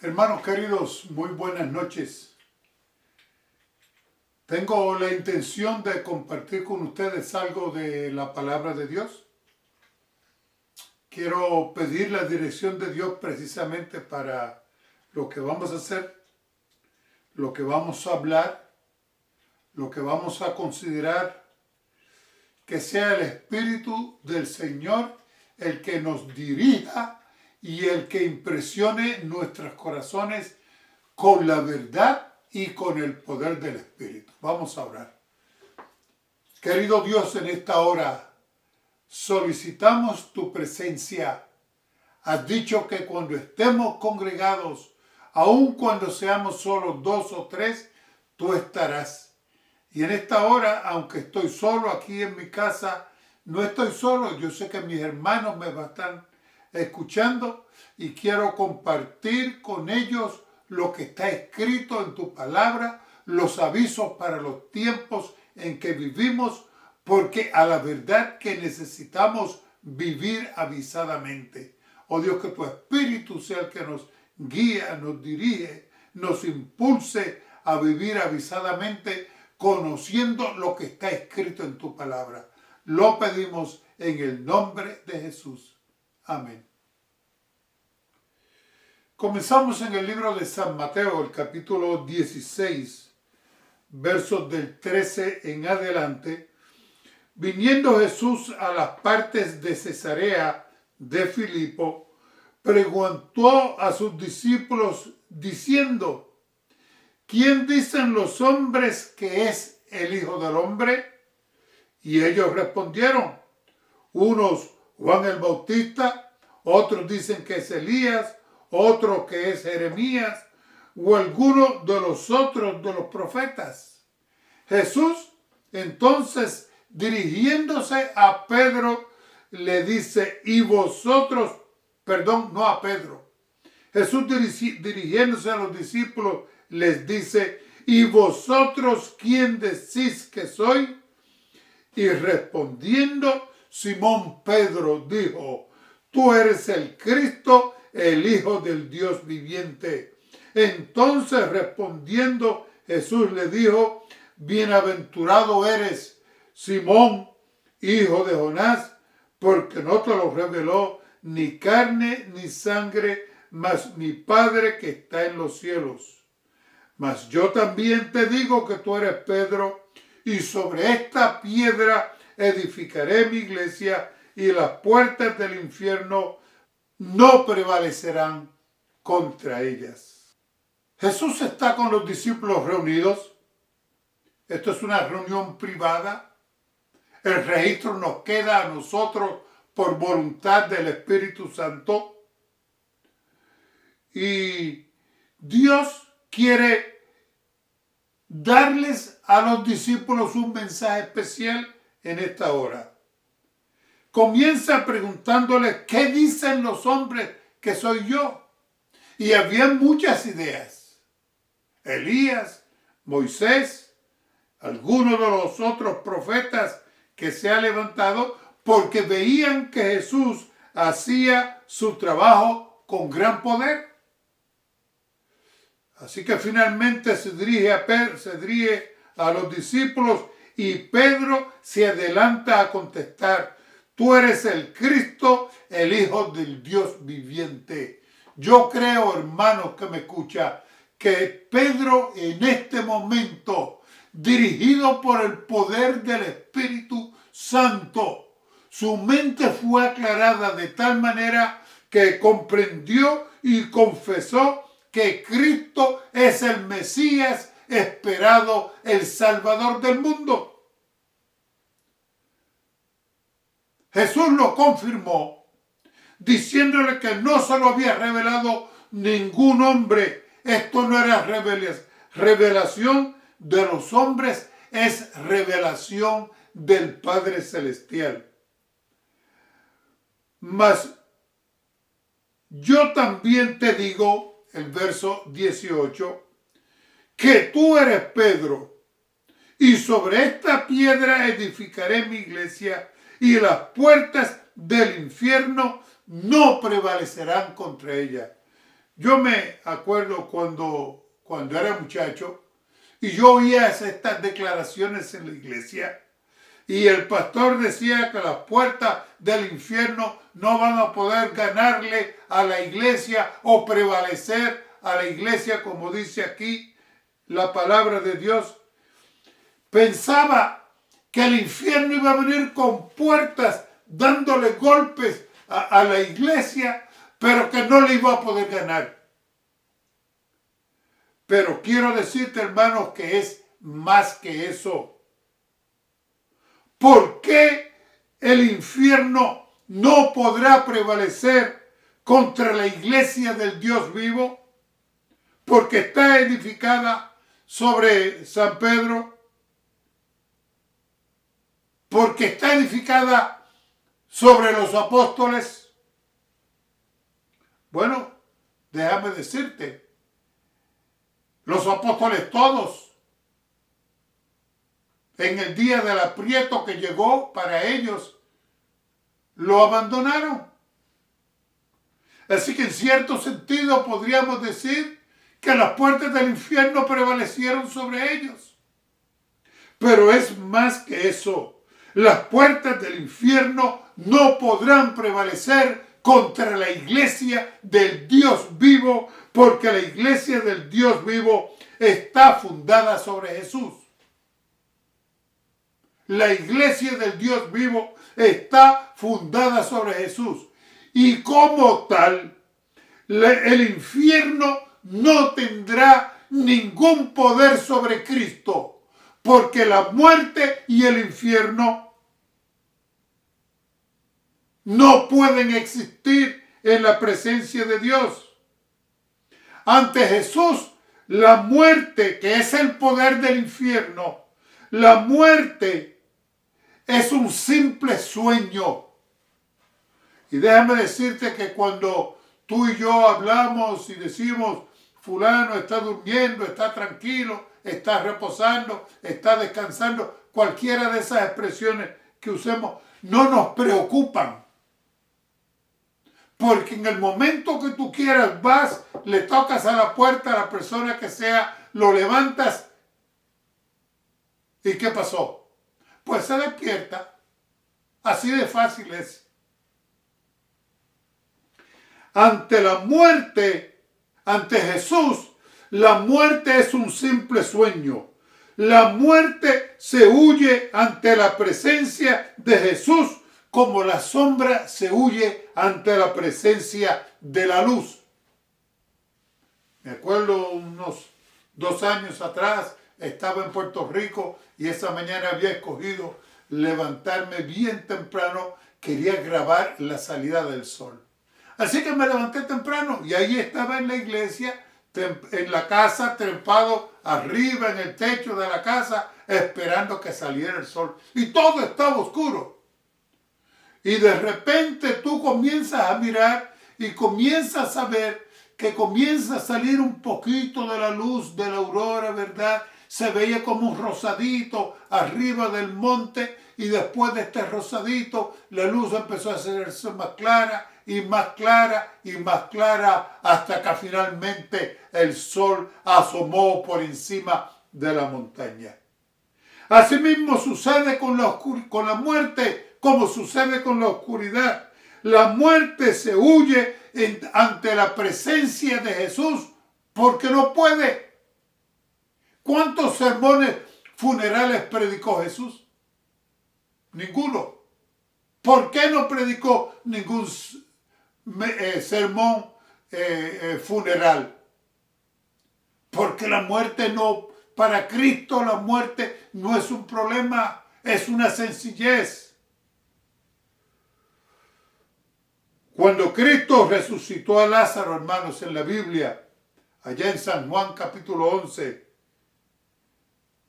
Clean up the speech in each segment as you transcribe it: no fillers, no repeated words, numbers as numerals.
Hermanos queridos, muy buenas noches. Tengo la intención de compartir con ustedes algo de la palabra de Dios. Quiero pedir la dirección de Dios precisamente para lo que vamos a hacer, lo que vamos a hablar, lo que vamos a considerar, que sea el Espíritu del Señor el que nos dirija y el que impresione nuestros corazones con la verdad y con el poder del Espíritu. Vamos a orar. Querido Dios, en esta hora solicitamos tu presencia. Has dicho que cuando estemos congregados, aun cuando seamos solo 2 o 3, tú estarás. Y en esta hora, aunque estoy solo aquí en mi casa, no estoy solo. Yo sé que mis hermanos me están escuchando y quiero compartir con ellos lo que está escrito en tu palabra, los avisos para los tiempos en que vivimos, porque a la verdad que necesitamos vivir avisadamente. Oh Dios, que tu Espíritu sea el que nos guía, nos dirige, nos impulse a vivir avisadamente, conociendo lo que está escrito en tu palabra. Lo pedimos en el nombre de Jesús. Amén. Comenzamos en el libro de San Mateo, el capítulo 16, versos del 13 en adelante. Viniendo Jesús a las partes de Cesarea de Filipo, preguntó a sus discípulos diciendo: ¿Quién dicen los hombres que es el Hijo del Hombre? Y ellos respondieron: unos Juan el Bautista, otros dicen que es Elías, otros que es Jeremías, o alguno de los otros de los profetas. Jesús, entonces, dirigiéndose a Pedro, le dice, no a Pedro. Jesús dirigiéndose a los discípulos, les dice, ¿y vosotros quién decís que soy? Y respondiendo, Simón Pedro dijo, tú eres el Cristo, el Hijo del Dios viviente. Entonces respondiendo, Jesús le dijo, bienaventurado eres, Simón, hijo de Jonás, porque no te lo reveló ni carne ni sangre, mas mi Padre que está en los cielos. Mas yo también te digo que tú eres Pedro, y sobre esta piedra edificaré mi iglesia, y las puertas del infierno no prevalecerán contra ellas. Jesús está con los discípulos reunidos. Esto es una reunión privada. El registro nos queda a nosotros por voluntad del Espíritu Santo. Y Dios quiere darles a los discípulos un mensaje especial en esta hora. Comienza preguntándoles, ¿qué dicen los hombres que soy yo? Y había muchas ideas. Elías, Moisés, algunos de los otros profetas que se han levantado porque veían que Jesús hacía su trabajo con gran poder. Así que finalmente se dirige a los discípulos y Pedro se adelanta a contestar, tú eres el Cristo, el Hijo del Dios viviente. Yo creo, hermanos que me escuchan, que Pedro en este momento, dirigido por el poder del Espíritu Santo, su mente fue aclarada de tal manera que comprendió y confesó que Cristo es el Mesías esperado, el Salvador del mundo. Jesús lo confirmó, diciéndole que no se lo había revelado ningún hombre. Esto no era revelación de los hombres, es revelación del Padre Celestial. Mas yo también te digo, el verso 18, que tú eres Pedro, y sobre esta piedra edificaré mi iglesia, y las puertas del infierno no prevalecerán contra ella. Yo me acuerdo cuando era muchacho y yo oía estas declaraciones en la iglesia y el pastor decía que las puertas del infierno no van a poder ganarle a la iglesia o prevalecer a la iglesia, como dice aquí la palabra de Dios. Pensaba que el infierno iba a venir con puertas dándole golpes a la iglesia, pero que no le iba a poder ganar. Pero quiero decirte, hermanos, que es más que eso. ¿Por qué el infierno no podrá prevalecer contra la iglesia del Dios vivo? Porque está edificada sobre San Pedro, porque está edificada sobre los apóstoles. Bueno, déjame decirte, los apóstoles todos, en el día del aprieto que llegó para ellos, lo abandonaron. Así que en cierto sentido podríamos decir que las puertas del infierno prevalecieron sobre ellos. Pero es más que eso. Las puertas del infierno no podrán prevalecer contra la iglesia del Dios vivo, porque la iglesia del Dios vivo está fundada sobre Jesús. La iglesia del Dios vivo está fundada sobre Jesús. Y como tal, el infierno no tendrá ningún poder sobre Cristo, porque la muerte y el infierno no pueden existir en la presencia de Dios. Ante Jesús, la muerte, que es el poder del infierno, la muerte es un simple sueño. Y déjame decirte que cuando tú y yo hablamos y decimos, fulano está durmiendo, está tranquilo, está reposando, está descansando, cualquiera de esas expresiones que usemos no nos preocupan. Porque en el momento que tú quieras vas, le tocas a la puerta a la persona que sea, lo levantas. ¿Y qué pasó? Pues se despierta. Así de fácil es. Ante la muerte, ante Jesús, la muerte es un simple sueño. La muerte se huye ante la presencia de Jesús como la sombra se huye ante la presencia de la luz. Me acuerdo unos 2 años atrás, estaba en Puerto Rico y esa mañana había escogido levantarme bien temprano. Quería grabar la salida del sol. Así que me levanté temprano y ahí estaba en la iglesia, en la casa, trepado arriba en el techo de la casa, esperando que saliera el sol. Y todo estaba oscuro. Y de repente tú comienzas a mirar y comienzas a ver que comienza a salir un poquito de la luz de la aurora, ¿verdad? Se veía como un rosadito arriba del monte y después de este rosadito la luz empezó a hacerse más clara y más clara y más clara hasta que finalmente el sol asomó por encima de la montaña. Asimismo sucede con la muerte, como sucede con la oscuridad. La muerte se huye ante la presencia de Jesús porque no puede. ¿Cuántos sermones funerales predicó Jesús? Ninguno. ¿Por qué no predicó ningún sermón funeral? Porque la muerte no, para Cristo la muerte no es un problema, es una sencillez. Cuando Cristo resucitó a Lázaro, hermanos, en la Biblia, allá en San Juan capítulo 11,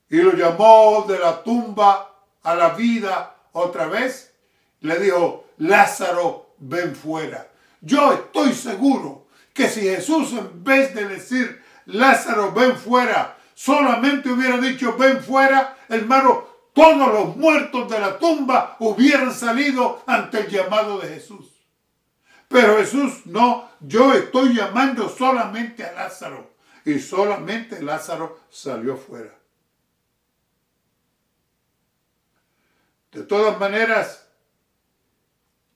y lo llamó de la tumba a la vida otra vez, le dijo, Lázaro, ven fuera. Yo estoy seguro que si Jesús, en vez de decir, Lázaro, ven fuera, solamente hubiera dicho, ven fuera, hermano, todos los muertos de la tumba hubieran salido ante el llamado de Jesús. Pero Jesús, no, yo estoy llamando solamente a Lázaro. Y solamente Lázaro salió fuera. De todas maneras,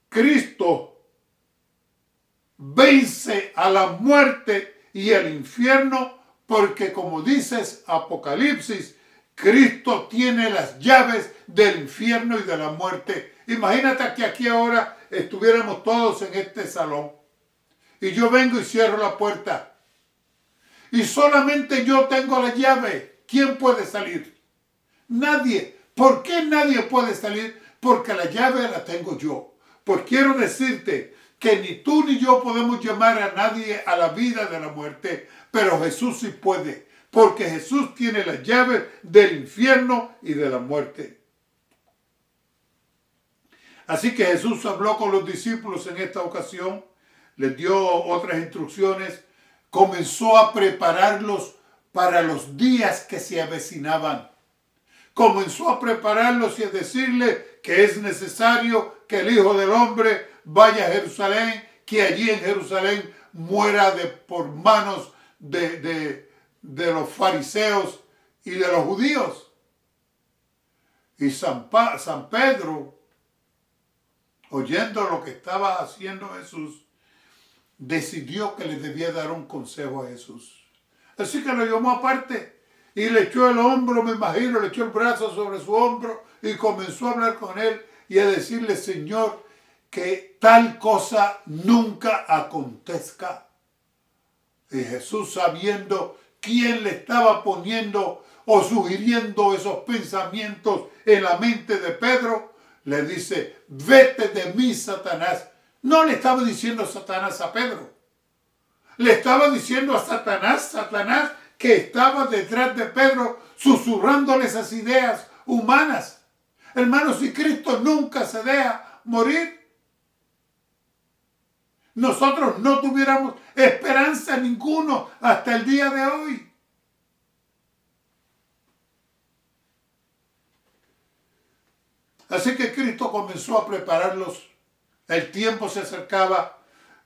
Cristo vence a la muerte y el infierno porque, como dices Apocalipsis, Cristo tiene las llaves del infierno y de la muerte. Imagínate que aquí ahora estuviéramos todos en este salón y yo vengo y cierro la puerta y solamente yo tengo la llave. ¿Quién puede salir? Nadie. ¿Por qué nadie puede salir? Porque la llave la tengo yo. Pues quiero decirte que ni tú ni yo podemos llamar a nadie a la vida de la muerte, pero Jesús sí puede, porque Jesús tiene las llaves del infierno y de la muerte. Así que Jesús habló con los discípulos en esta ocasión, les dio otras instrucciones, comenzó a prepararlos para los días que se avecinaban. Comenzó a prepararlos y a decirle que es necesario que el Hijo del Hombre vaya a Jerusalén, que allí en Jerusalén muera por manos de los fariseos y de los judíos. Y San Pedro, oyendo lo que estaba haciendo Jesús, decidió que le debía dar un consejo a Jesús. Así que lo llamó aparte y le echó el hombro, me imagino, le echó el brazo sobre su hombro y comenzó a hablar con él y a decirle: Señor, que tal cosa nunca acontezca. Y Jesús, sabiendo quién le estaba poniendo o sugiriendo esos pensamientos en la mente de Pedro, le dice: vete de mí, Satanás. No le estaba diciendo Satanás a Pedro. Le estaba diciendo a Satanás, que estaba detrás de Pedro, susurrándole esas ideas humanas. Hermanos, si Cristo nunca se deja morir, nosotros no tuviéramos esperanza ninguno hasta el día de hoy. Así que Cristo comenzó a prepararlos. El tiempo se acercaba,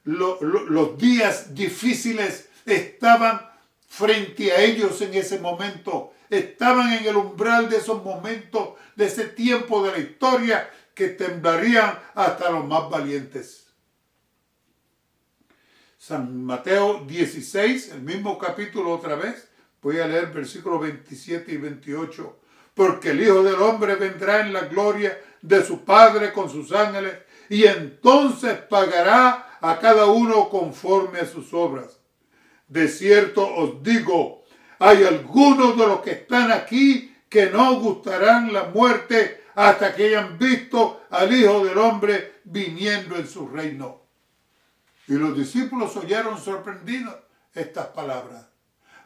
los días difíciles estaban frente a ellos en ese momento. Estaban en el umbral de esos momentos, de ese tiempo de la historia que temblarían hasta los más valientes. San Mateo 16, el mismo capítulo otra vez. Voy a leer versículos 27 y 28. Porque el Hijo del Hombre vendrá en la gloria de su Padre con sus ángeles y entonces pagará a cada uno conforme a sus obras. De cierto os digo, hay algunos de los que están aquí que no gustarán la muerte hasta que hayan visto al Hijo del Hombre viniendo en su reino. Y los discípulos oyeron sorprendidos estas palabras.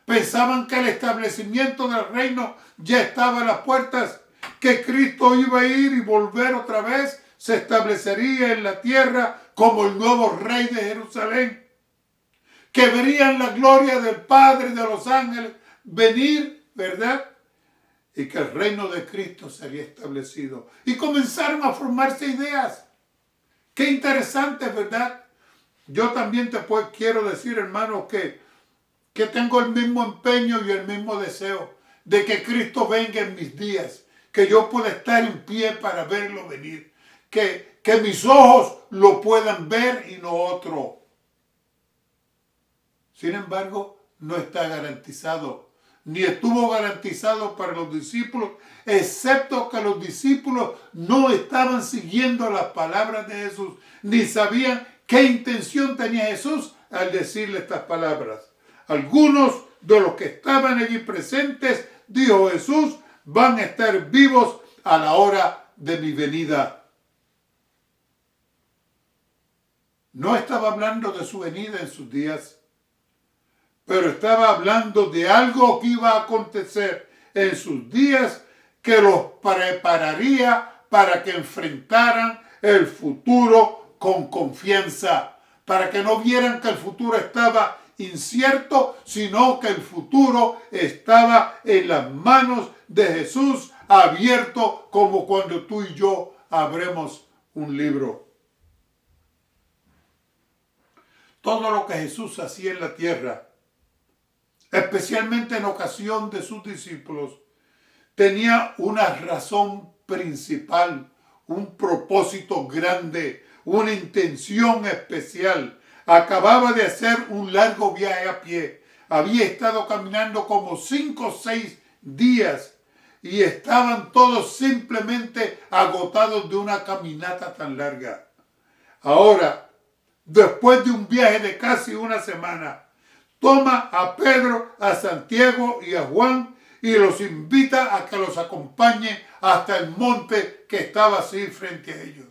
Pensaban que el establecimiento del reino ya estaba a las puertas, que Cristo iba a ir y volver otra vez, se establecería en la tierra como el nuevo rey de Jerusalén, que verían la gloria del Padre y de los ángeles venir, ¿verdad? Y que el reino de Cristo sería establecido. Y comenzaron a formarse ideas. Qué interesante, ¿verdad? Yo también quiero decir, hermanos, que tengo el mismo empeño y el mismo deseo de que Cristo venga en mis días, que yo pueda estar en pie para verlo venir, que mis ojos lo puedan ver y no otro. Sin embargo, no está garantizado, ni estuvo garantizado para los discípulos, excepto que los discípulos no estaban siguiendo las palabras de Jesús, ni sabían qué intención tenía Jesús al decirle estas palabras. Algunos de los que estaban allí presentes, dijo Jesús, van a estar vivos a la hora de mi venida. No estaba hablando de su venida en sus días, pero estaba hablando de algo que iba a acontecer en sus días que los prepararía para que enfrentaran el futuro con confianza, para que no vieran que el futuro estaba incierto, sino que el futuro estaba en las manos de Jesús, abierto como cuando tú y yo abremos un libro. todo lo que Jesús hacía en la tierra, especialmente en ocasión de sus discípulos, tenía una razón principal, un propósito grande, una intención especial. Acababa de hacer un largo viaje a pie. Había estado caminando como 5 o 6 días y estaban todos simplemente agotados de una caminata tan larga. Ahora, después de un viaje de casi una semana, toma a Pedro, a Santiago y a Juan y los invita a que los acompañe hasta el monte que estaba así frente a ellos.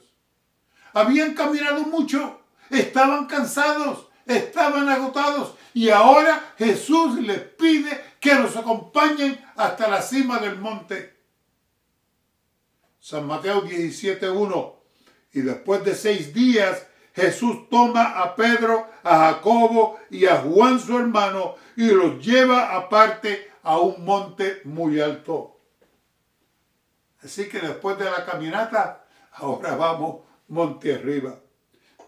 Habían caminado mucho, estaban cansados, estaban agotados y ahora Jesús les pide que los acompañen hasta la cima del monte. San Mateo 17:1. Y después de 6 días, Jesús toma a Pedro, a Jacobo y a Juan su hermano y los lleva aparte a un monte muy alto. Así que después de la caminata, ahora vamos monte arriba.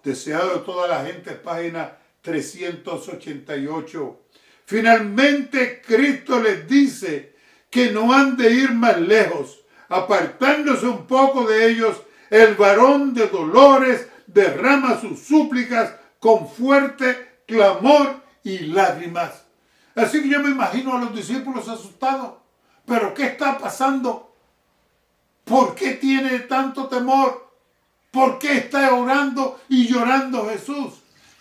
Deseado de toda la gente, página 388. Finalmente Cristo les dice que no han de ir más lejos. Apartándose un poco de ellos, el varón de dolores derrama sus súplicas con fuerte clamor y lágrimas. Así que yo me imagino a los discípulos asustados. ¿Pero qué está pasando? ¿Por qué tiene tanto temor? ¿Por qué está orando y llorando Jesús?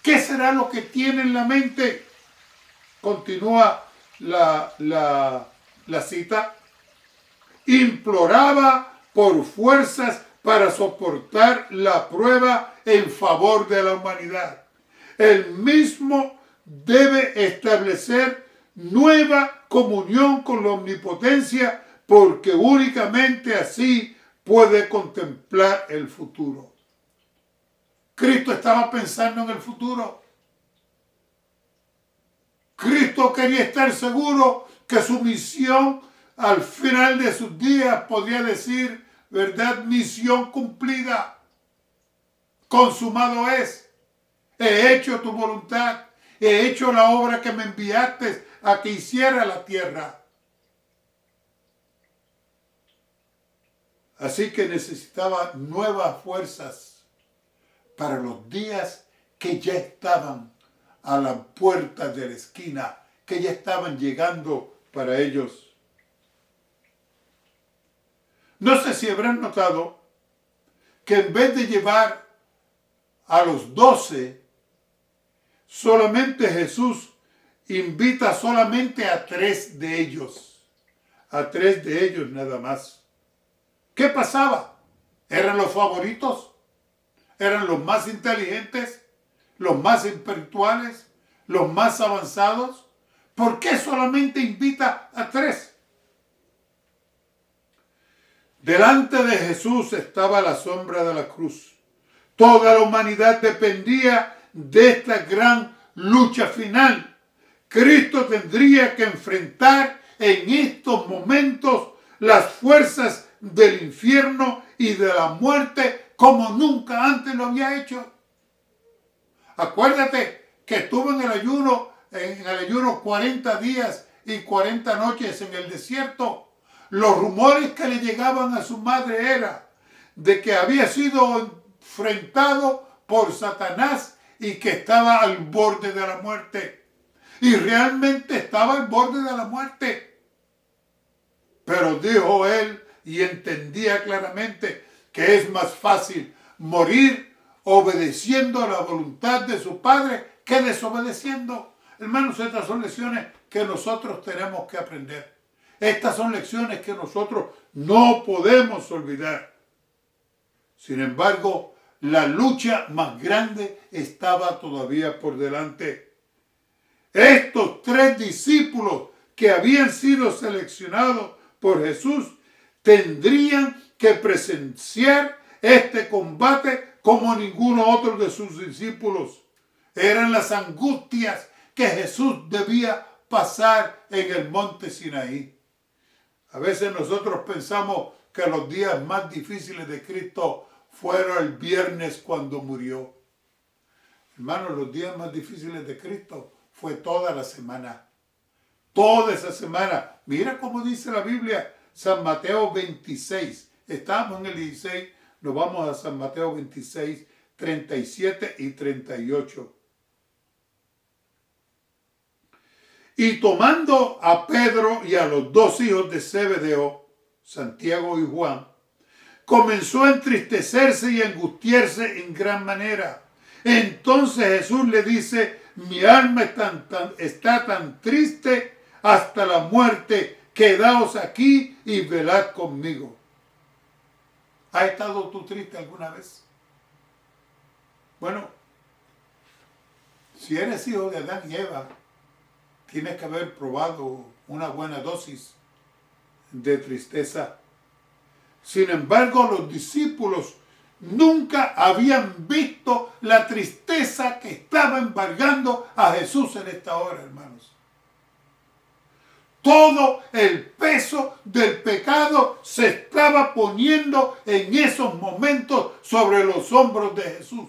¿Qué será lo que tiene en la mente? Continúa la cita. Imploraba por fuerzas para soportar la prueba en favor de la humanidad. Él mismo debe establecer nueva comunión con la omnipotencia porque únicamente así puede contemplar el futuro. Cristo estaba pensando en el futuro. Cristo quería estar seguro que su misión al final de sus días podría decir, ¿verdad? Misión cumplida. Consumado es. He hecho tu voluntad. He hecho la obra que me enviaste a que hiciera la tierra. Así que necesitaba nuevas fuerzas para los días que ya estaban a la puerta de la esquina, que ya estaban llegando para ellos. No sé si habrán notado que en vez de llevar a los 12, solamente Jesús invita solamente a 3 de ellos. A 3 de ellos nada más. ¿Qué pasaba? ¿Eran los favoritos? ¿Eran los más inteligentes? ¿Los más espirituales? ¿Los más avanzados? ¿Por qué solamente invita a 3? Delante de Jesús estaba la sombra de la cruz. Toda la humanidad dependía de esta gran lucha final. Cristo tendría que enfrentar en estos momentos las fuerzas del infierno y de la muerte como nunca antes lo había hecho. Acuérdate que estuvo en el ayuno 40 días y 40 noches en el desierto. Los rumores que le llegaban a su madre era de que había sido enfrentado por Satanás y que estaba al borde de la muerte. Y realmente estaba al borde de la muerte. Pero dijo él y entendía claramente que es más fácil morir obedeciendo a la voluntad de su padre que desobedeciendo. Hermanos, estas son lecciones que nosotros tenemos que aprender. Estas son lecciones que nosotros no podemos olvidar. Sin embargo, la lucha más grande estaba todavía por delante. Estos 3 discípulos que habían sido seleccionados por Jesús tendrían que presenciar este combate como ninguno otro de sus discípulos. Eran las angustias que Jesús debía pasar en el monte Sinaí. A veces nosotros pensamos que los días más difíciles de Cristo fueron el viernes cuando murió. Hermanos, los días más difíciles de Cristo fue toda la semana. Toda esa semana. Mira cómo dice la Biblia, San Mateo 26. Estamos en el 16, nos vamos a San Mateo 26, 37 y 38. Y tomando a Pedro y a los dos hijos de Zebedeo, Santiago y Juan, comenzó a entristecerse y a angustiarse en gran manera. Entonces Jesús le dice: mi alma está tan triste hasta la muerte, quedaos aquí y velad conmigo. ¿Has estado tú triste alguna vez? Bueno, si eres hijo de Adán y Eva, tienes que haber probado una buena dosis de tristeza. Sin embargo, los discípulos nunca habían visto la tristeza que estaba embargando a Jesús en esta hora, hermanos. Todo el peso del pecado se estaba poniendo en esos momentos sobre los hombros de Jesús.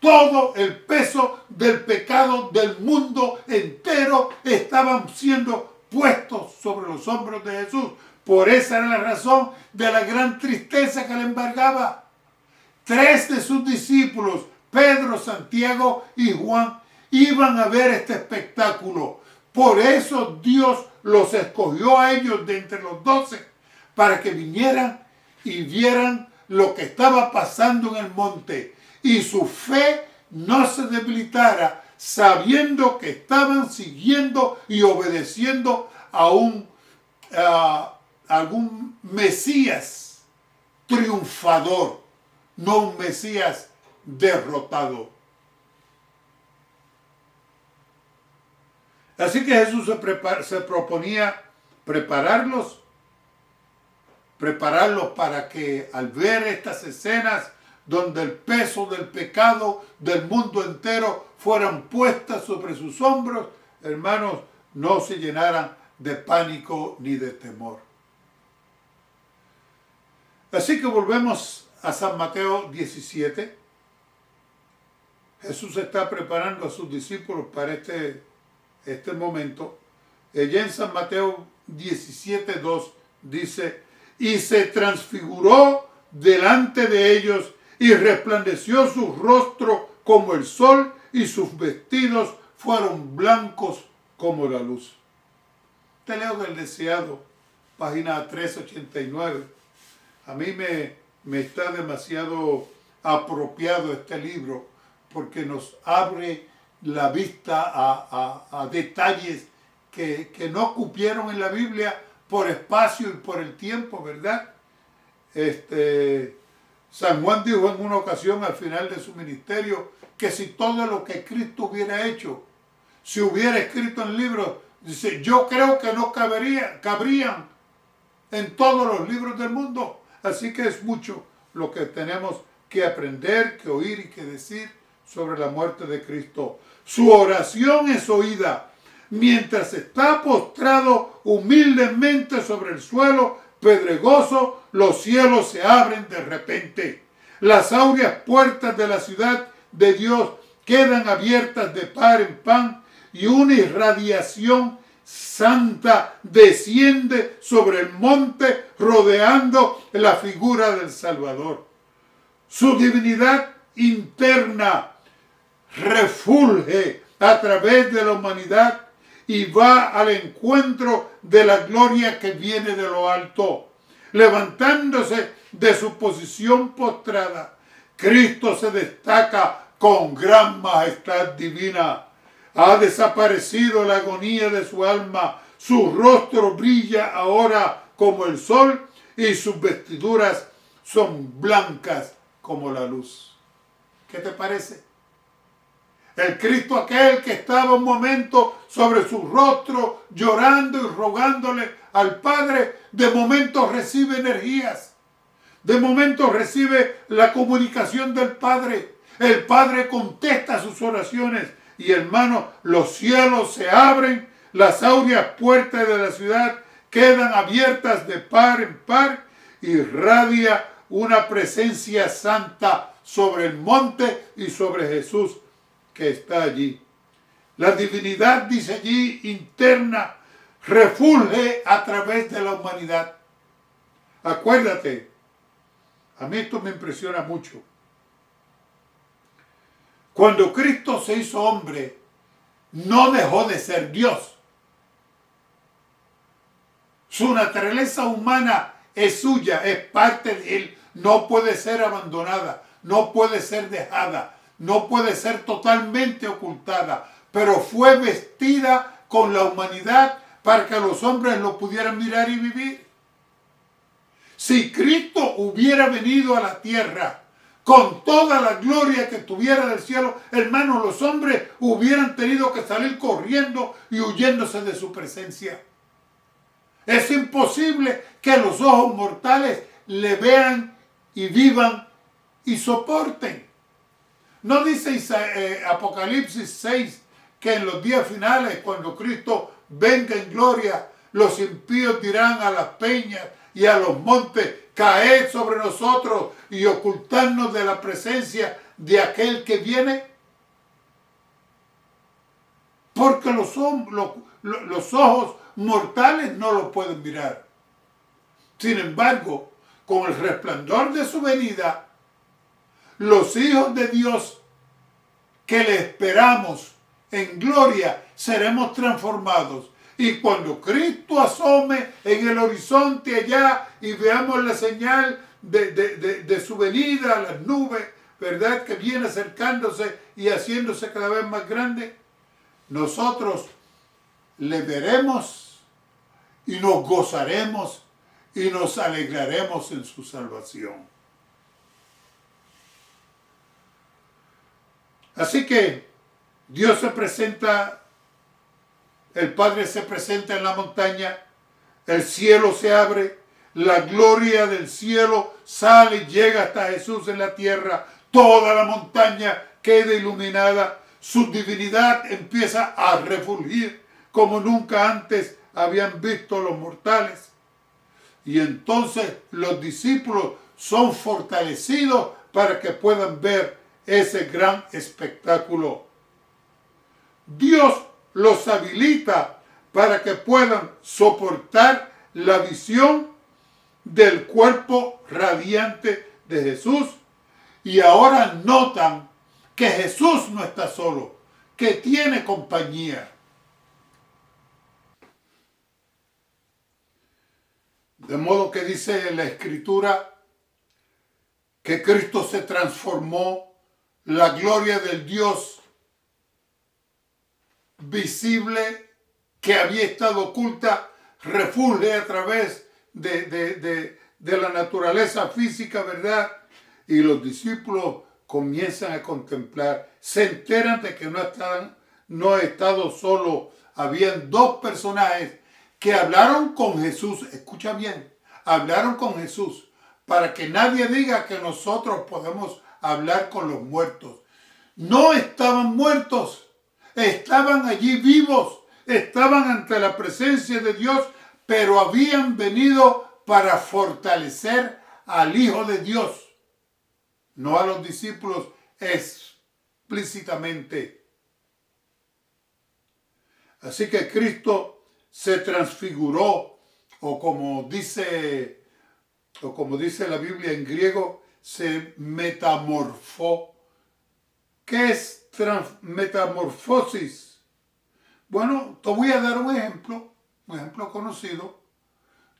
Todo el peso del pecado del mundo entero estaban siendo puestos sobre los hombros de Jesús. Por esa era la razón de la gran tristeza que le embargaba. 3 de sus discípulos, Pedro, Santiago y Juan, iban a ver este espectáculo. Por eso Dios los escogió a ellos de entre los 12 para que vinieran y vieran lo que estaba pasando en el monte. Y su fe no se debilitara, sabiendo que estaban siguiendo y obedeciendo a algún Mesías triunfador, no un Mesías derrotado. Así que Jesús se proponía prepararlos para que al ver estas escenas donde el peso del pecado del mundo entero fueran puestas sobre sus hombros, hermanos, no se llenaran de pánico ni de temor. Así que volvemos a San Mateo 17. Jesús está preparando a sus discípulos para este momento. Allá en San Mateo 17:2 dice: y se transfiguró delante de ellos y resplandeció su rostro como el sol y sus vestidos fueron blancos como la luz. Te leo del Deseado, página 389. A mí me está demasiado apropiado este libro porque nos abre la vista a detalles que no cupieron en la Biblia por espacio y por el tiempo, ¿verdad? San Juan dijo en una ocasión al final de su ministerio que si todo lo que Cristo hubiera hecho, si hubiera escrito en libros, dice, yo creo que no cabrían en todos los libros del mundo. Así que es mucho lo que tenemos que aprender, que oír y que decir sobre la muerte de Cristo. Su oración es oída. Mientras está postrado humildemente sobre el suelo pedregoso, los cielos se abren de repente. Las áureas puertas de la ciudad de Dios quedan abiertas de par en pan y una irradiación santa desciende sobre el monte rodeando la figura del Salvador. Su divinidad interna refulge a través de la humanidad y va al encuentro de la gloria que viene de lo alto. Levantándose de su posición postrada, Cristo se destaca con gran majestad divina. Ha desaparecido la agonía de su alma, su rostro brilla ahora como el sol y sus vestiduras son blancas como la luz. ¿Qué te parece? El Cristo aquel que estaba un momento sobre su rostro llorando y rogándole al Padre, de momento recibe energías, de momento recibe la comunicación del Padre. El Padre contesta sus oraciones y, hermano, los cielos se abren, las áureas puertas de la ciudad quedan abiertas de par en par y irradia una presencia santa sobre el monte y sobre Jesús que está allí. La divinidad, dice allí, interna, refulge a través de la humanidad. Acuérdate, a mí esto me impresiona mucho. Cuando Cristo se hizo hombre, no dejó de ser Dios. Su naturaleza humana es suya, es parte de él. No puede ser abandonada, no puede ser dejada, no puede ser totalmente ocultada, pero fue vestida con la humanidad para que los hombres lo pudieran mirar y vivir. Si Cristo hubiera venido a la tierra con toda la gloria que tuviera del cielo, hermanos, los hombres hubieran tenido que salir corriendo y huyéndose de su presencia. Es imposible que los ojos mortales le vean y vivan y soporten. ¿No dice Apocalipsis 6 que en los días finales, cuando Cristo venga en gloria, los impíos dirán a las peñas y a los montes, caed sobre nosotros y ocultarnos de la presencia de aquel que viene? Porque los ojos mortales no lo pueden mirar. Sin embargo, con el resplandor de su venida, los hijos de Dios que le esperamos en gloria seremos transformados. Y cuando Cristo asome en el horizonte allá y veamos la señal de su venida, las nubes, ¿verdad?, que viene acercándose y haciéndose cada vez más grande, nosotros le veremos y nos gozaremos y nos alegraremos en su salvación. Así que Dios se presenta, el Padre se presenta en la montaña, el cielo se abre, la gloria del cielo sale y llega hasta Jesús en la tierra, toda la montaña queda iluminada, su divinidad empieza a refulgir como nunca antes habían visto los mortales. Y entonces los discípulos son fortalecidos para que puedan ver ese gran espectáculo. Dios los habilita para que puedan soportar la visión del cuerpo radiante de Jesús. Y ahora notan que Jesús no está solo, que tiene compañía. De modo que dice la Escritura que Cristo se transformó, la gloria del Dios visible que había estado oculta refulge a través de la naturaleza física, ¿verdad? Y los discípulos comienzan a contemplar, se enteran de que no ha estado solo. Habían dos personajes que hablaron con Jesús, escucha bien, hablaron con Jesús, para que nadie diga que nosotros podemos hablar con los muertos. No estaban muertos, estaban allí vivos, estaban ante la presencia de Dios, pero habían venido para fortalecer al Hijo de Dios, no a los discípulos explícitamente. Así que Cristo se transfiguró, o como dice la Biblia en griego, se metamorfó. ¿Qué es metamorfosis? Bueno, te voy a dar un ejemplo conocido.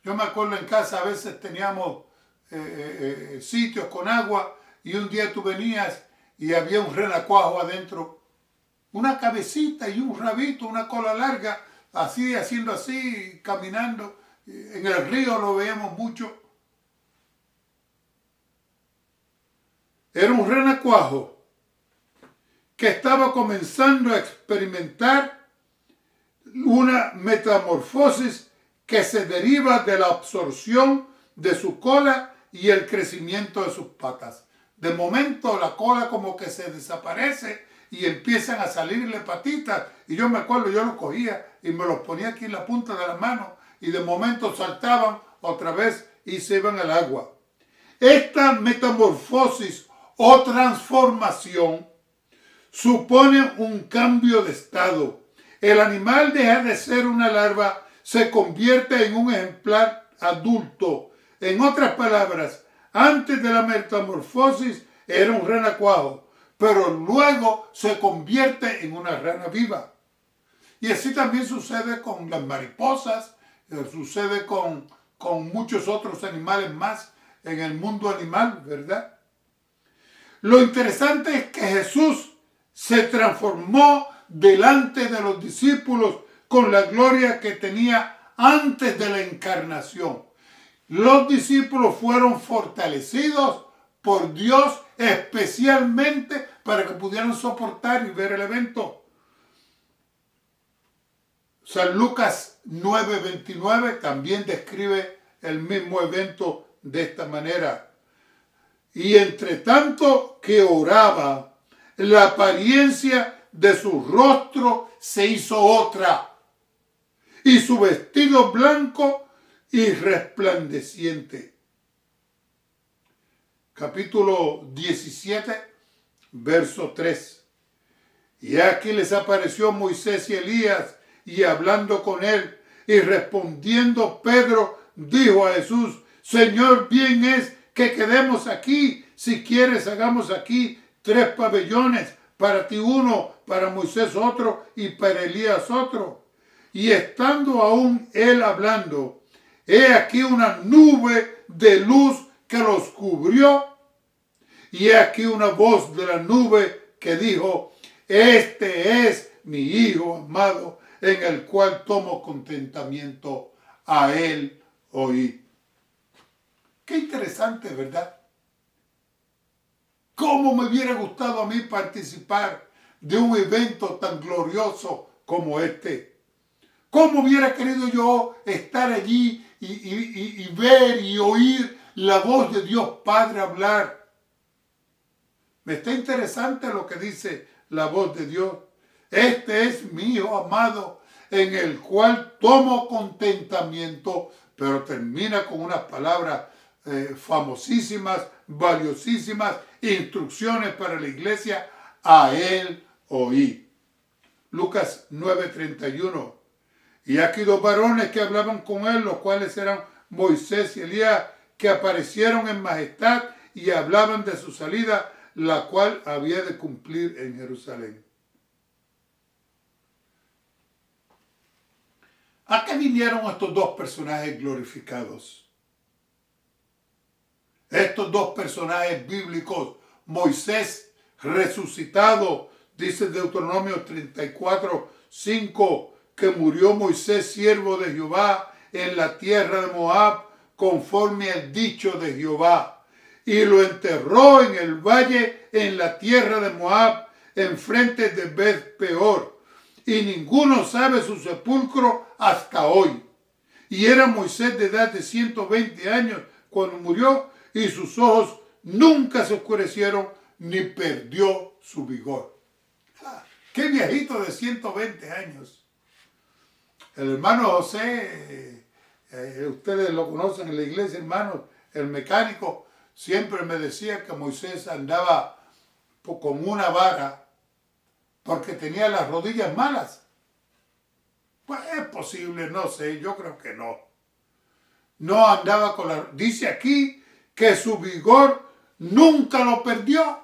Yo me acuerdo en casa a veces teníamos sitios con agua y un día tú venías y había un renacuajo adentro, una cabecita y un rabito, una cola larga, así, haciendo así, caminando. En el río lo veíamos mucho. Era un renacuajo que estaba comenzando a experimentar una metamorfosis que se deriva de la absorción de su cola y el crecimiento de sus patas. De momento la cola como que se desaparece y empiezan a salirle patitas. Y yo me acuerdo, yo los cogía y me los ponía aquí en la punta de la mano y de momento saltaban otra vez y se iban al agua. Esta metamorfosis o transformación suponen un cambio de estado. El animal deja de ser una larva, se convierte en un ejemplar adulto. En otras palabras, antes de la metamorfosis era un renacuajo, pero luego se convierte en una rana viva. Y así también sucede con las mariposas, sucede con muchos otros animales más en el mundo animal, ¿verdad? Lo interesante es que Jesús se transformó delante de los discípulos con la gloria que tenía antes de la encarnación. Los discípulos fueron fortalecidos por Dios especialmente para que pudieran soportar y ver el evento. San Lucas 9:29 también describe el mismo evento de esta manera. Y entre tanto que oraba, la apariencia de su rostro se hizo otra, y su vestido blanco y resplandeciente. Capítulo 17, verso 3. Y aquí les apareció Moisés y Elías, y hablando con él, y respondiendo Pedro dijo a Jesús: Señor, bien es que quedemos aquí. Si quieres, hagamos aquí 3 pabellones, para ti uno, para Moisés otro y para Elías otro. Y estando aún él hablando, he aquí una nube de luz que los cubrió, y he aquí una voz de la nube que dijo: Este es mi Hijo amado, en el cual tomo contentamiento, a él oí. Qué interesante, ¿verdad? ¿Cómo me hubiera gustado a mí participar de un evento tan glorioso como este? ¿Cómo hubiera querido yo estar allí y ver y oír la voz de Dios Padre hablar? Me está interesante lo que dice la voz de Dios. Este es mi Hijo amado, en el cual tomo contentamiento, pero termina con unas palabras famosísimas, valiosísimas, instrucciones para la iglesia: a él oí. Lucas 9:31. Y aquí 2 varones que hablaban con él, los cuales eran Moisés y Elías, que aparecieron en majestad y hablaban de su salida, la cual había de cumplir en Jerusalén. ¿A qué vinieron estos 2 personajes glorificados? Estos 2 personajes bíblicos, Moisés resucitado, dice Deuteronomio 34:5, que murió Moisés, siervo de Jehová, en la tierra de Moab, conforme al dicho de Jehová, y lo enterró en el valle, en la tierra de Moab, enfrente de Beth Peor, y ninguno sabe su sepulcro hasta hoy. Y era Moisés de edad de 120 años cuando murió, y sus ojos nunca se oscurecieron, ni perdió su vigor. ¡Qué viejito de 120 años! El hermano José, ustedes lo conocen en la iglesia, hermanos, el mecánico, siempre me decía que Moisés andaba con una vara porque tenía las rodillas malas. Pues es posible, no sé, yo creo que no. No andaba con la... Dice aquí que su vigor nunca lo perdió.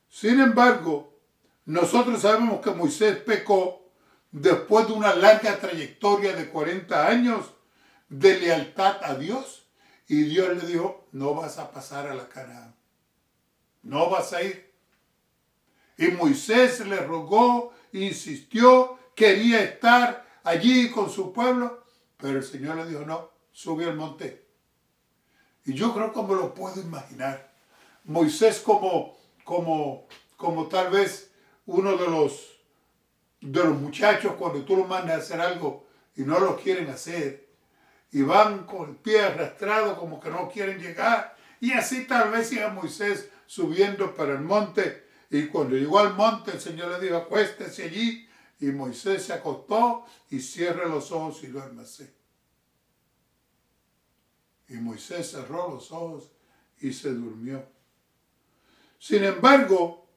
Sin embargo, nosotros sabemos que Moisés pecó después de una larga trayectoria de 40 años de lealtad a Dios. Y Dios le dijo: no vas a pasar a la Canaán. No vas a ir. Y Moisés le rogó, insistió, quería estar allí con su pueblo. Pero el Señor le dijo: no, sube al monte. Y yo creo que me lo puedo imaginar. Moisés como tal vez uno de los muchachos, cuando tú los mandas a hacer algo y no lo quieren hacer, y van con el pie arrastrado como que no quieren llegar. Y así tal vez iba Moisés subiendo para el monte, y cuando llegó al monte el Señor le dijo: acuéstese allí, y Moisés se acostó y cierra los ojos y duérmase. Y Moisés cerró los ojos y se durmió. Sin embargo,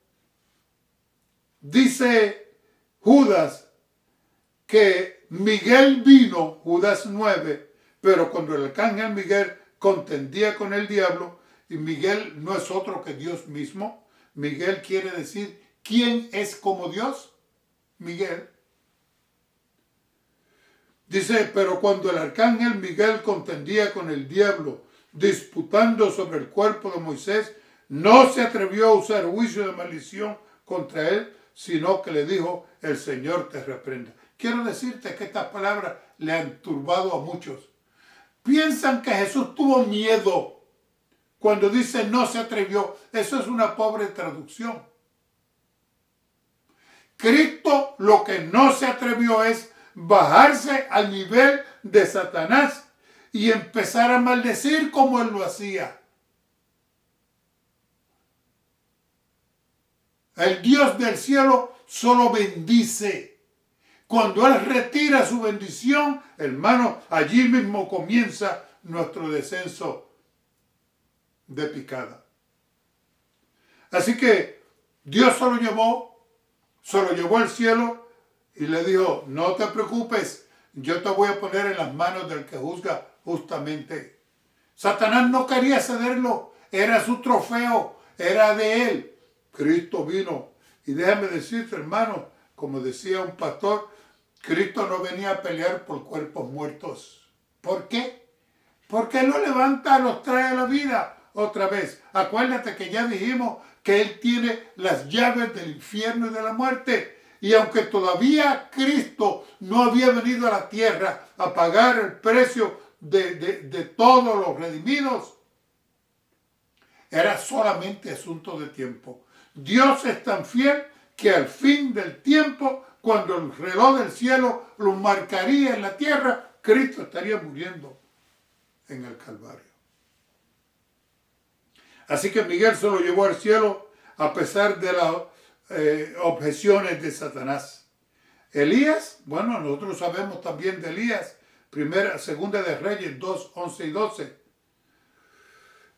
dice Judas que Miguel vino, Judas 9, pero cuando el arcángel Miguel contendía con el diablo, y Miguel no es otro que Dios mismo. Miguel quiere decir, ¿quién es como Dios? Miguel. Dice, pero cuando el arcángel Miguel contendía con el diablo, disputando sobre el cuerpo de Moisés, no se atrevió a usar juicio de maldición contra él, sino que le dijo, el Señor te reprenda. Quiero decirte que estas palabras le han turbado a muchos. Piensan que Jesús tuvo miedo cuando dice no se atrevió. Eso es una pobre traducción. Cristo lo que no se atrevió es bajarse al nivel de Satanás y empezar a maldecir como él lo hacía. El Dios del cielo solo bendice. Cuando Él retira su bendición, hermano, allí mismo comienza nuestro descenso de picada. Así que Dios se lo llevó al cielo y le dijo, no te preocupes, yo te voy a poner en las manos del que juzga justamente. Satanás no quería cederlo, era su trofeo, era de él. Cristo vino. Y déjame decirte, hermano, como decía un pastor, Cristo no venía a pelear por cuerpos muertos. ¿Por qué? Porque Él los levanta, los trae a la vida otra vez. Acuérdate que ya dijimos que Él tiene las llaves del infierno y de la muerte. Y aunque todavía Cristo no había venido a la tierra a pagar el precio de todos los redimidos, era solamente asunto de tiempo. Dios es tan fiel que al fin del tiempo, cuando el reloj del cielo lo marcaría en la tierra, Cristo estaría muriendo en el Calvario. Así que Miguel se lo llevó al cielo a pesar de las objeciones de Satanás. Elías, bueno, nosotros sabemos también de Elías, segunda de Reyes 2, 11 y 12.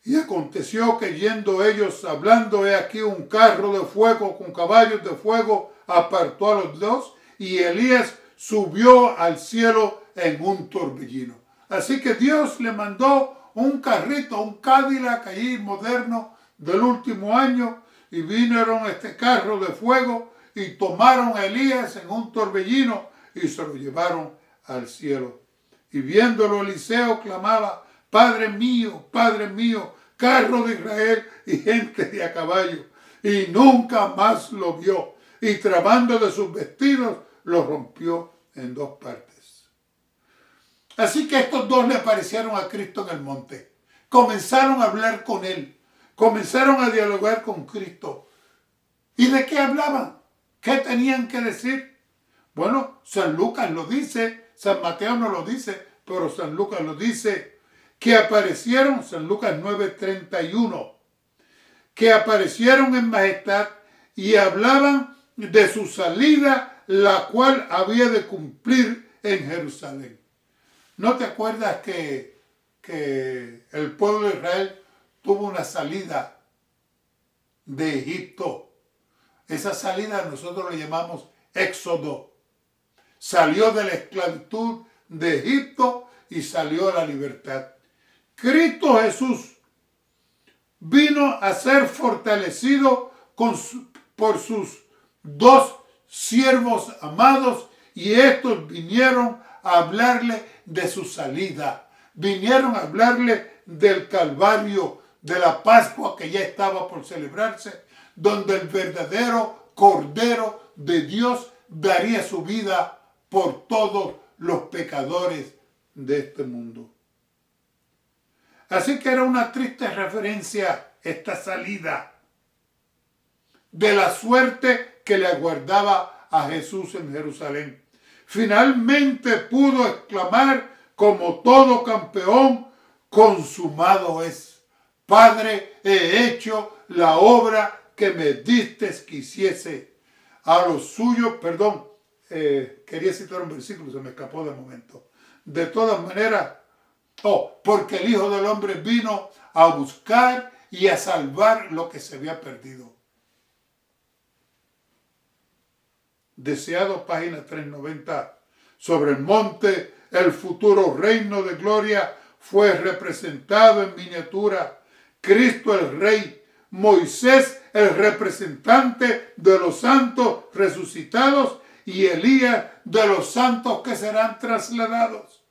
Y aconteció que yendo ellos hablando, he aquí un carro de fuego con caballos de fuego apartó a los dos, y Elías subió al cielo en un torbellino. Así que Dios le mandó un carrito, un Cadillac allí moderno del último año, y vinieron este carro de fuego y tomaron a Elías en un torbellino y se lo llevaron al cielo. Y viéndolo Eliseo clamaba, Padre mío, carro de Israel y gente de a caballo. Y nunca más lo vio. Y trabando de sus vestidos, lo rompió en dos partes. Así que estos dos le aparecieron a Cristo en el monte. Comenzaron a hablar con Él. Comenzaron a dialogar con Cristo. ¿Y de qué hablaban? ¿Qué tenían que decir? Bueno, San Lucas lo dice, San Mateo no lo dice, pero San Lucas lo dice, que aparecieron, San Lucas 9:31, que aparecieron en majestad y hablaban de su salida, la cual había de cumplir en Jerusalén. ¿No te acuerdas que el pueblo de Israel tuvo una salida de Egipto? Esa salida nosotros le llamamos Éxodo. Salió de la esclavitud de Egipto y salió a la libertad. Cristo Jesús vino a ser fortalecido por sus dos siervos amados, y estos vinieron a hablarle de su salida. Vinieron a hablarle del Calvario, de la Pascua que ya estaba por celebrarse, donde el verdadero Cordero de Dios daría su vida por todos los pecadores de este mundo. Así que era una triste referencia esta salida de la suerte que le aguardaba a Jesús en Jerusalén. Finalmente pudo exclamar como todo campeón, consumado es. Padre, he hecho la obra que me distes que hiciese. A los suyos, quería citar un versículo, se me escapó de momento. De todas maneras, porque el Hijo del Hombre vino a buscar y a salvar lo que se había perdido. Deseado, página 390. Sobre el monte, el futuro reino de gloria fue representado en miniatura. Cristo el Rey, Moisés el representante de los santos resucitados y Elías de los santos que serán trasladados.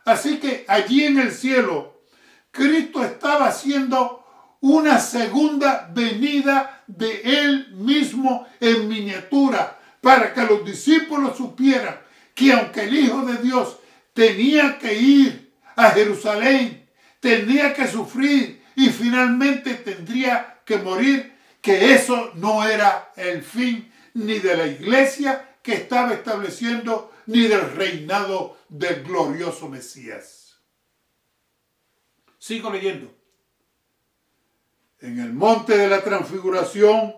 Así que allí en el cielo, Cristo estaba haciendo una segunda venida de Él mismo en miniatura, para que los discípulos supieran que aunque el Hijo de Dios tenía que ir a Jerusalén, tenía que sufrir y finalmente tendría que morir, que eso no era el fin ni de la iglesia que estaba estableciendo, ni del reinado del glorioso Mesías. Sigo leyendo. En el monte de la transfiguración,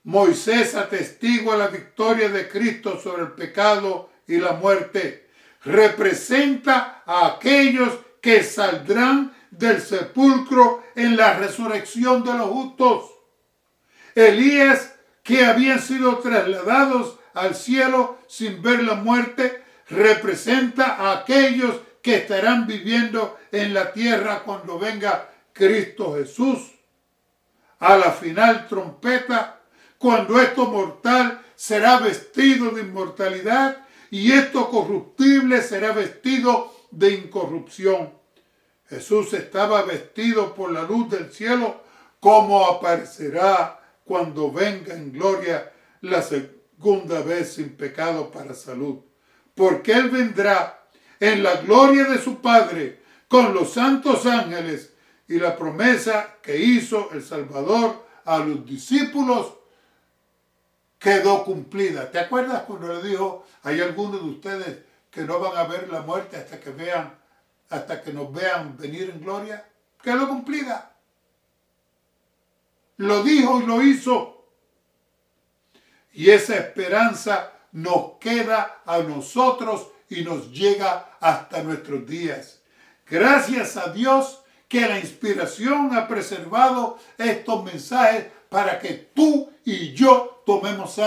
Moisés atestigua la victoria de Cristo sobre el pecado y la muerte. Representa a aquellos que saldrán del sepulcro en la resurrección de los justos. Elías, que habían sido trasladados al cielo sin ver la muerte, representa a aquellos que estarán viviendo en la tierra cuando venga Cristo Jesús. A la final trompeta, cuando esto mortal será vestido de inmortalidad y esto corruptible será vestido de incorrupción. Jesús estaba vestido por la luz del cielo, como aparecerá cuando venga en gloria la segunda vez sin pecado para salud. Porque Él vendrá en la gloria de su Padre con los santos ángeles, y la promesa que hizo el Salvador a los discípulos quedó cumplida. ¿Te acuerdas cuando le dijo, hay algunos de ustedes que no van a ver la muerte hasta que nos vean venir en gloria? Quedó cumplida. Lo dijo y lo hizo. Y esa esperanza nos queda a nosotros y nos llega hasta nuestros días. Gracias a Dios que la inspiración ha preservado estos mensajes para que tú y yo tomemos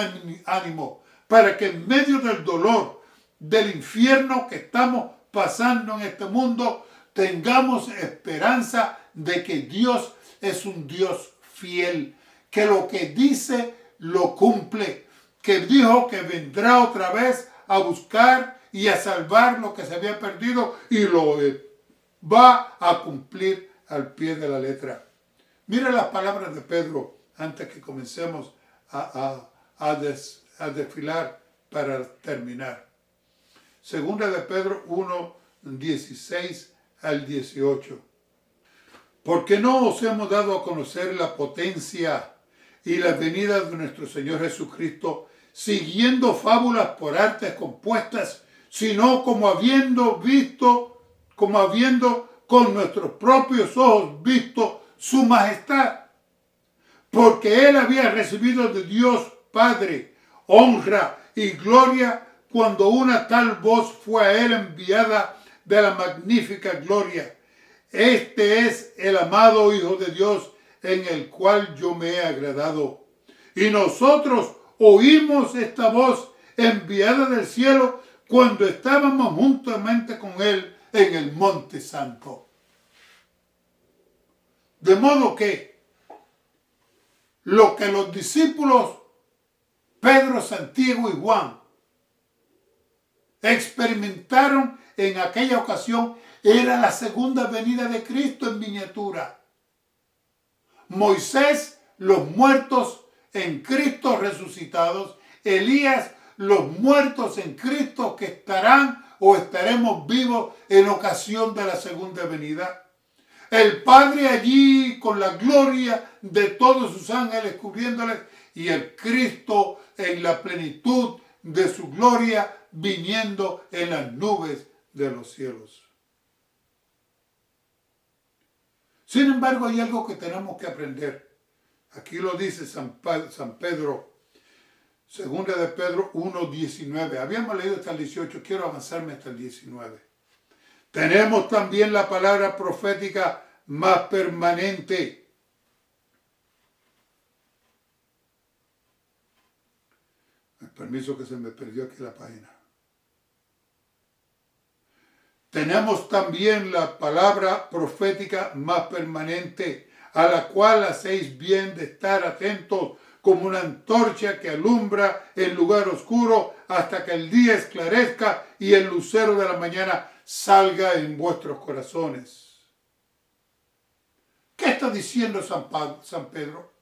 ánimo, para que en medio del dolor, del infierno que estamos pasando en este mundo, tengamos esperanza de que Dios es un Dios fiel, que lo que dice lo cumple, que dijo que vendrá otra vez a buscar y a salvar lo que se había perdido y lo va a cumplir al pie de la letra. Mira las palabras de Pedro antes que comencemos a desfilar para terminar. Segunda de Pedro 1, 16 al 18. Porque no os hemos dado a conocer la potencia y la venida de nuestro Señor Jesucristo siguiendo fábulas por artes compuestas, sino como habiendo con nuestros propios ojos visto su majestad. Porque Él había recibido de Dios Padre honra y gloria cuando una tal voz fue a Él enviada de la magnífica gloria. Este es el amado Hijo de Dios en el cual yo me he agradado. Y nosotros oímos esta voz enviada del cielo cuando estábamos juntamente con Él en el Monte Santo. De modo que lo que los discípulos Pedro, Santiago y Juan experimentaron en aquella ocasión era la segunda venida de Cristo en miniatura. Moisés, los muertos en Cristo resucitados. Elías, los muertos en Cristo que estarán o estaremos vivos en ocasión de la segunda venida. El Padre allí con la gloria de todos sus ángeles cubriéndoles y el Cristo en la plenitud de su gloria viniendo en las nubes de los cielos. Sin embargo, hay algo que tenemos que aprender. Aquí lo dice San Pedro, segunda de Pedro 1:19. Habíamos leído hasta el 18, quiero avanzarme hasta el 19. Tenemos también la palabra profética más permanente, Permiso que se me perdió aquí la página. Tenemos también la palabra profética más permanente, a la cual hacéis bien de estar atentos como una antorcha que alumbra el lugar oscuro hasta que el día esclarezca y el lucero de la mañana salga en vuestros corazones. ¿Qué está diciendo San Pedro?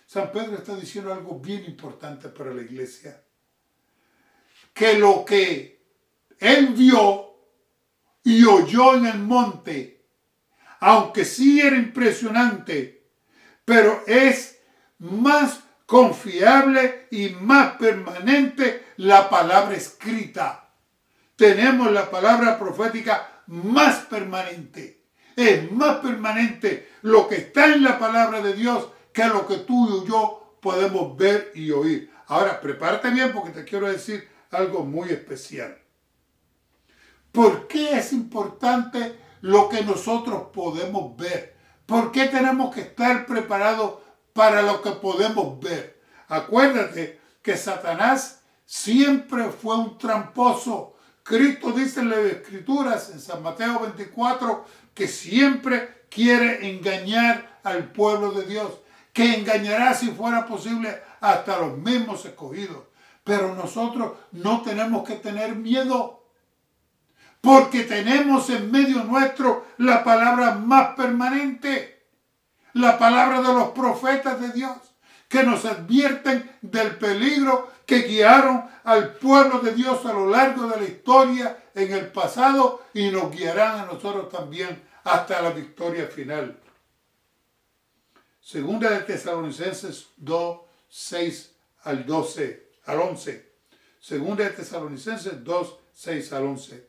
San Pedro está diciendo algo bien importante para la iglesia. Que lo que él vio y oyó en el monte, aunque sí era impresionante, pero es más confiable y más permanente la palabra escrita. Tenemos la palabra profética más permanente. Es más permanente lo que está en la palabra de Dios que lo que tú y yo podemos ver y oír. Ahora, prepárate bien porque te quiero decir algo muy especial. ¿Por qué es importante lo que nosotros podemos ver? ¿Por qué tenemos que estar preparados para lo que podemos ver? Acuérdate que Satanás siempre fue un tramposo. Cristo dice en las Escrituras, en San Mateo 24, que siempre quiere engañar al pueblo de Dios, que engañará, si fuera posible, hasta los mismos escogidos. Pero nosotros no tenemos que tener miedo, porque tenemos en medio nuestro la palabra más permanente, la palabra de los profetas de Dios, que nos advierten del peligro que guiaron al pueblo de Dios a lo largo de la historia en el pasado y nos guiarán a nosotros también hasta la victoria final. Segunda de Tesalonicenses 2, 6 al 11. Segunda de Tesalonicenses 2, 6 al 11.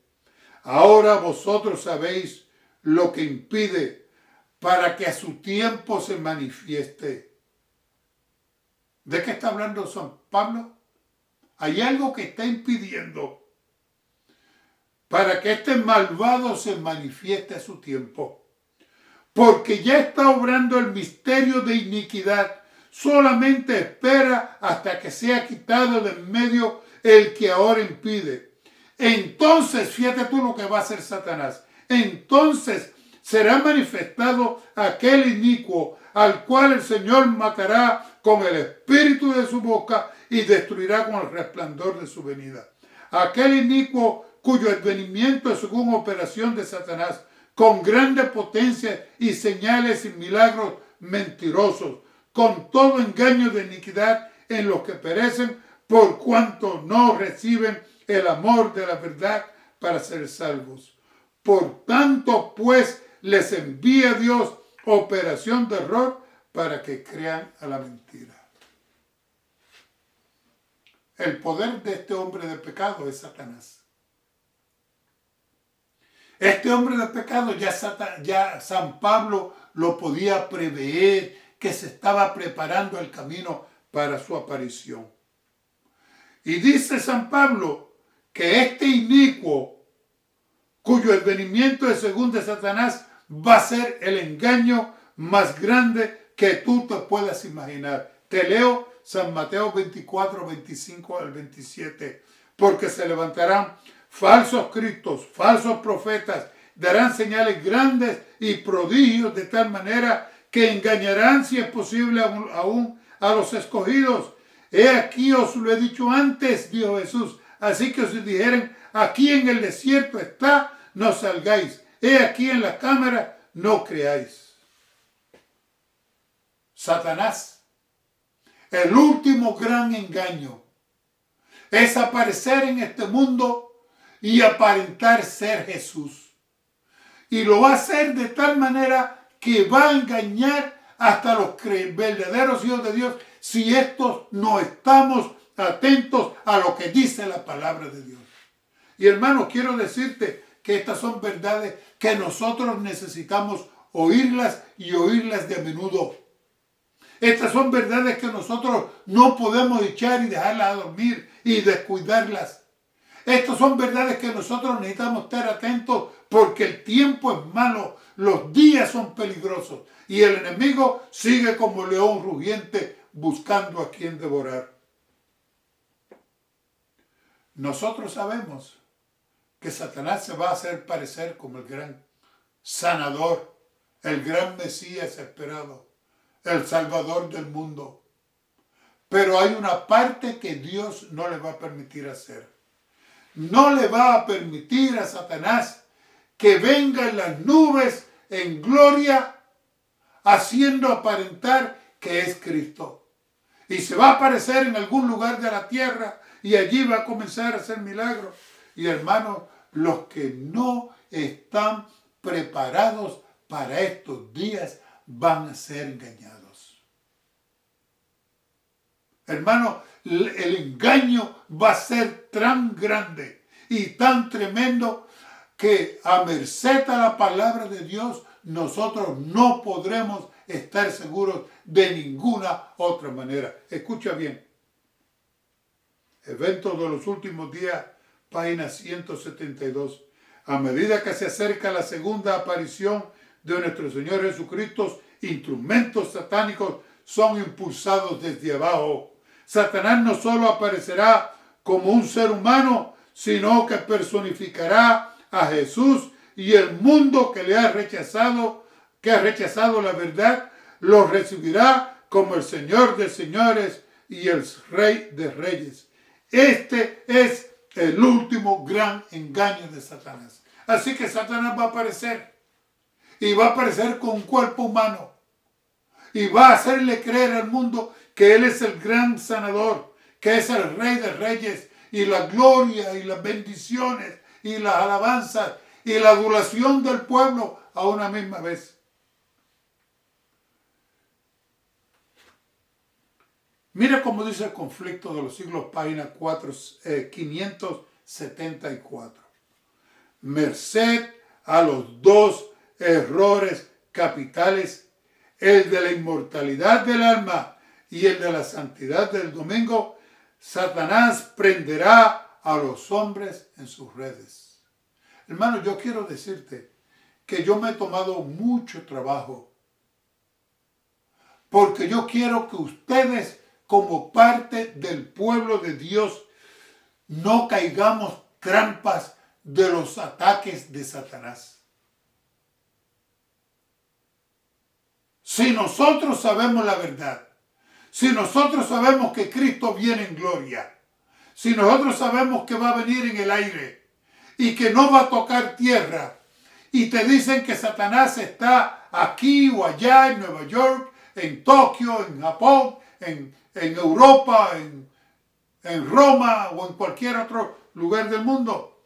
Ahora vosotros sabéis lo que impide para que a su tiempo se manifieste. ¿De qué está hablando San Pablo? Hay algo que está impidiendo para que este malvado se manifieste a su tiempo. Porque ya está obrando el misterio de iniquidad. Solamente espera hasta que sea quitado de en medio el que ahora impide. Entonces, fíjate tú lo que va a hacer Satanás. Entonces será manifestado aquel inicuo al cual el Señor matará con el espíritu de su boca y destruirá con el resplandor de su venida. Aquel inicuo cuyo advenimiento es según operación de Satanás, con grande potencia y señales y milagros mentirosos, con todo engaño de iniquidad en los que perecen, por cuanto no reciben el amor de la verdad para ser salvos. Por tanto, pues, les envía Dios operación de error para que crean a la mentira. El poder de este hombre de pecado es Satanás. Este hombre de pecado ya San Pablo lo podía prever, que se estaba preparando el camino para su aparición. Y dice San Pablo que este inicuo, cuyo advenimiento es según de Satanás, va a ser el engaño más grande que tú te puedas imaginar. Te leo San Mateo 24, 25 al 27. Porque se levantarán falsos cristos, falsos profetas, darán señales grandes y prodigios de tal manera que engañarán, si es posible, aún a los escogidos. He aquí os lo he dicho antes, dijo Jesús. Así que os dijeren, aquí en el desierto está, no salgáis. He aquí en la cámara, no creáis. Satanás, el último gran engaño, es aparecer en este mundo y aparentar ser Jesús. Y lo va a hacer de tal manera que va a engañar hasta los verdaderos hijos de Dios si estos no estamos atentos a lo que dice la palabra de Dios. Y hermanos, quiero decirte que estas son verdades que nosotros necesitamos oírlas y oírlas de menudo. Estas son verdades que nosotros no podemos echar y dejarlas a dormir y descuidarlas. Estas son verdades que nosotros necesitamos estar atentos porque el tiempo es malo, los días son peligrosos y el enemigo sigue como león rugiente buscando a quien devorar. Nosotros sabemos que Satanás se va a hacer parecer como el gran sanador, el gran Mesías esperado, el Salvador del mundo. Pero hay una parte que Dios no le va a permitir hacer. No le va a permitir a Satanás que venga en las nubes en gloria, haciendo aparentar que es Cristo. Y se va a aparecer en algún lugar de la tierra y allí va a comenzar a hacer milagros. Y hermanos, los que no están preparados para estos días van a ser engañados. Hermano, el engaño va a ser tan grande y tan tremendo que a merced a la palabra de Dios nosotros no podremos estar seguros de ninguna otra manera. Escucha bien. Eventos de los últimos días, página 172. A medida que se acerca la segunda aparición de nuestro Señor Jesucristo, instrumentos satánicos son impulsados desde abajo. Satanás no solo aparecerá como un ser humano, sino que personificará a Jesús, y el mundo que ha rechazado la verdad, lo recibirá como el Señor de señores y el Rey de reyes. Este es el último gran engaño de Satanás. Así que Satanás va a aparecer, y va a aparecer con un cuerpo humano, y va a hacerle creer al mundo que Él es el gran sanador, que es el Rey de reyes, y la gloria y las bendiciones y las alabanzas y la adulación del pueblo a una misma vez. Mira cómo dice el conflicto de los siglos, página 574. Merced a los dos errores capitales, el de la inmortalidad del alma y el de la santidad del domingo, Satanás prenderá a los hombres en sus redes. Hermano, yo quiero decirte que yo me he tomado mucho trabajo, porque yo quiero que ustedes, como parte del pueblo de Dios, no caigamos trampas de los ataques de Satanás. Si nosotros sabemos la verdad, si nosotros sabemos que Cristo viene en gloria, si nosotros sabemos que va a venir en el aire y que no va a tocar tierra, y te dicen que Satanás está aquí o allá en Nueva York, en Tokio, en Japón, en Europa, en Roma o en cualquier otro lugar del mundo,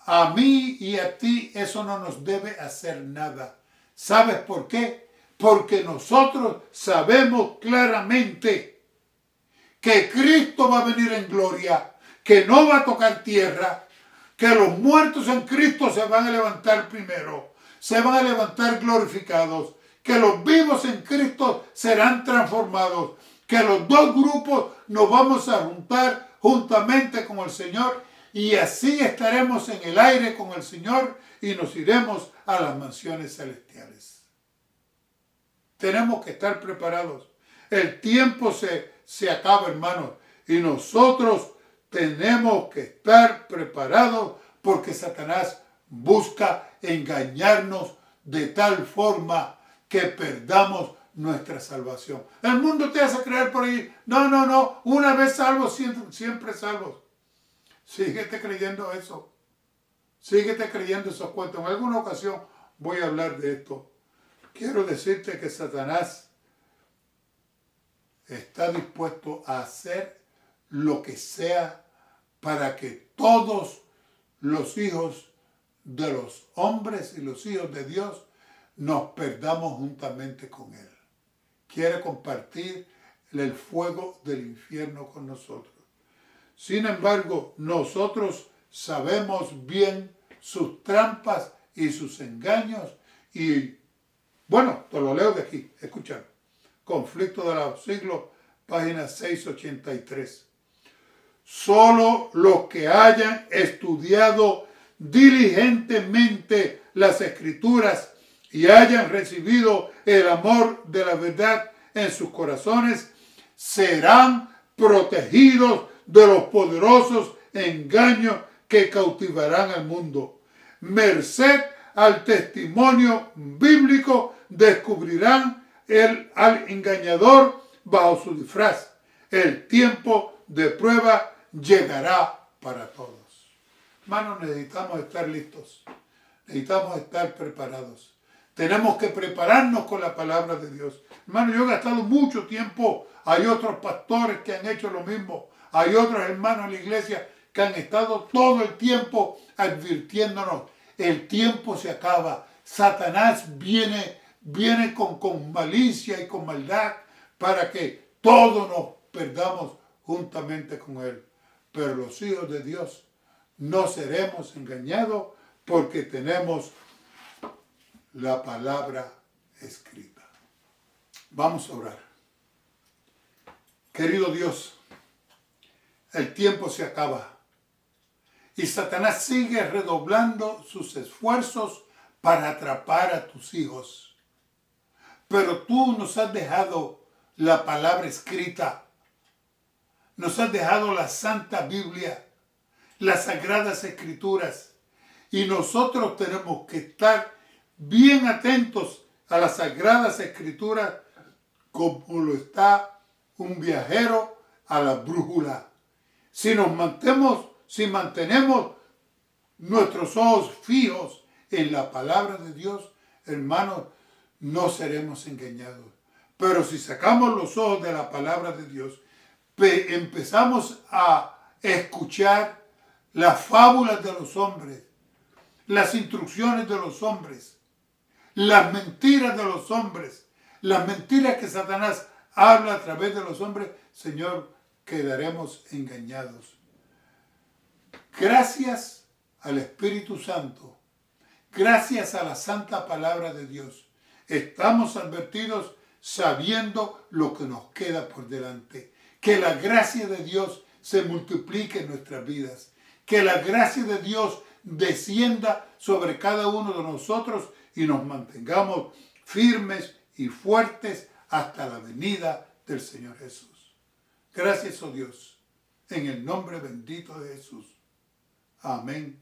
a mí y a ti eso no nos debe hacer nada. ¿Sabes por qué? Porque nosotros sabemos claramente que Cristo va a venir en gloria, que no va a tocar tierra, que los muertos en Cristo se van a levantar primero, se van a levantar glorificados, que los vivos en Cristo serán transformados, que los dos grupos nos vamos a juntar juntamente con el Señor, y así estaremos en el aire con el Señor y nos iremos a las mansiones celestiales. Tenemos que estar preparados. El tiempo se acaba, hermanos, y nosotros tenemos que estar preparados, porque Satanás busca engañarnos de tal forma que perdamos nuestra salvación. El mundo te hace creer por ahí, no, una vez salvos, siempre salvos. Síguete creyendo eso. Síguete creyendo esos cuentos. En alguna ocasión voy a hablar de esto. Quiero decirte que Satanás está dispuesto a hacer lo que sea para que todos los hijos de los hombres y los hijos de Dios nos perdamos juntamente con Él. Quiere compartir el fuego del infierno con nosotros. Sin embargo, nosotros sabemos bien sus trampas y sus engaños. Y bueno, te lo leo de aquí. Escucha. Conflicto de los siglos, página 683. Solo los que hayan estudiado diligentemente las Escrituras y hayan recibido el amor de la verdad en sus corazones serán protegidos de los poderosos engaños que cautivarán al mundo. Merced al testimonio bíblico descubrirán al engañador bajo su disfraz. El tiempo de prueba llegará para todos. Hermanos, necesitamos estar listos. Necesitamos estar preparados. Tenemos que prepararnos con la palabra de Dios. Hermano, yo he gastado mucho tiempo. Hay otros pastores que han hecho lo mismo. Hay otros hermanos en la iglesia que han estado todo el tiempo advirtiéndonos. El tiempo se acaba. Satanás viene con malicia y con maldad para que todos nos perdamos juntamente con él. Pero los hijos de Dios no seremos engañados porque tenemos la palabra escrita. Vamos a orar. Querido Dios, el tiempo se acaba y Satanás sigue redoblando sus esfuerzos para atrapar a tus hijos. Pero tú nos has dejado la palabra escrita. Nos has dejado la Santa Biblia, las Sagradas Escrituras. Y nosotros tenemos que estar bien atentos a las Sagradas Escrituras como lo está un viajero a la brújula. Si mantenemos nuestros ojos fijos en la palabra de Dios, hermanos, no seremos engañados. Pero si sacamos los ojos de la palabra de Dios, empezamos a escuchar las fábulas de los hombres, las instrucciones de los hombres, las mentiras de los hombres, las mentiras que Satanás habla a través de los hombres, Señor, quedaremos engañados. Gracias al Espíritu Santo, gracias a la santa palabra de Dios, estamos advertidos sabiendo lo que nos queda por delante. Que la gracia de Dios se multiplique en nuestras vidas. Que la gracia de Dios descienda sobre cada uno de nosotros y nos mantengamos firmes y fuertes hasta la venida del Señor Jesús. Gracias, oh Dios, en el nombre bendito de Jesús. Amén.